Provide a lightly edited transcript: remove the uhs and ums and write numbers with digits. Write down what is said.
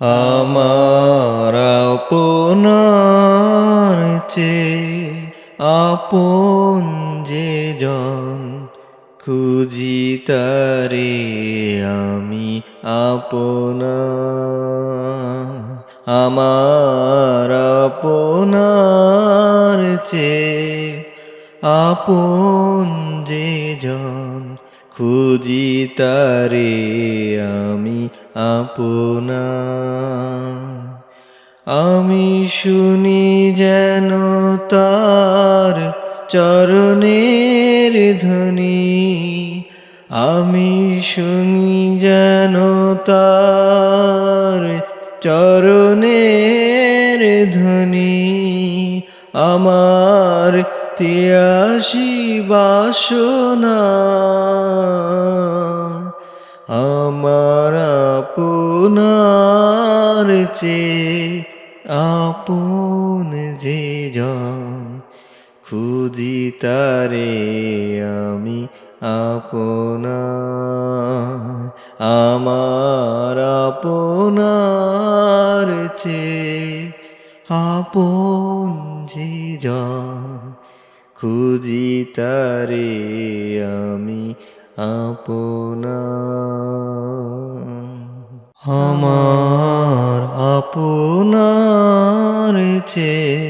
আমার আপনার চেয়ে আপন যে জন, খুঁজি তারে আমি আপনা। আমার আপনার চেয়ে আপন যে জন, খুঁজি তারে আমি আপনা। আমি শুনি যেন তার চরণের ধ্বনি, আমি শুনি যেন তার চরণের ধ্বনি। আমার তিয়াসী বাসনা, আমার আপনার চেয়ে আপন যে জন, খুঁজি তারে আমি আপনা। আমার আপনার চেয়ে আপন যে জন, খুঁজি তারে আমি আপনা। আমার আপনার চেয়ে